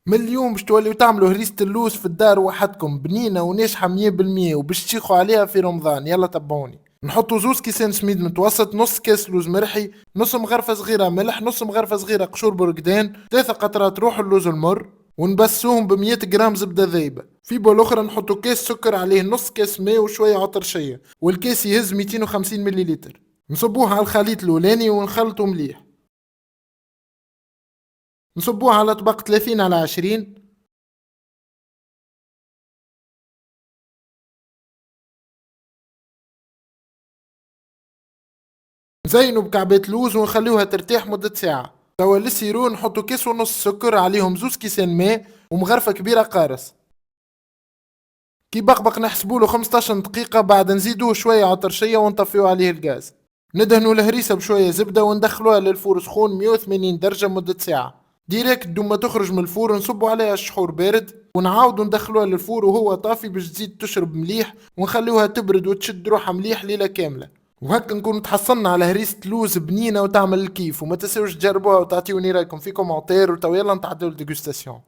من اليوم باش توليو تعملوا هريسة اللوز في الدار وحدكم بنينة وناجحة 100%، وباش تشيخوا عليها في رمضان. يلا تبعوني. نحطوا زوز كيسان سميد متوسط، نص كاس لوز مرحي، نص مغرفة صغيرة ملح، نص مغرفة صغيرة قشور برقدان، 3 قطرات روح اللوز المر، ونبسوهم ب100 جرام زبدة ذايبة. في بول أخرى نحطوا كاس سكر عليه نص كاس ماء وشوية عطرشية، والكاس يهز 250 مليلتر. نصبوها على الخليط الأولاني ونخلطوا مليح. نصبوها على طبق 30 على 20. نزينوا بكعبات لوز ونخليوها ترتاح مدة ساعة. توا للسيرو نحطوا كيس ونص سكر عليهم زوز كيسان ماء ومغرفة كبيرة قارص. كي بقبق نحسبوله 15 دقيقة، بعد نزيدوه شوية عطرشية ونطفيو عليه الغاز. ندهنوا الهريسة بشوية زبدة وندخلوها للفور سخون 180 درجة مدة ساعة. ديريكت دوما تخرج من الفور نصبوا عليها الشحور بارد، ونعاودوا ندخلوها للفور وهو طافي باش تزيد تشرب مليح، ونخليوها تبرد وتشد روحها مليح ليلة كاملة. وهكا نكون تحصلنا على هريسة لوز بنينة وتعمل الكيف. وما تنسوش تجربوها وتعطيوني رايكم في كومنتير. وتوا يلا نتعداو للديغوستاسيون.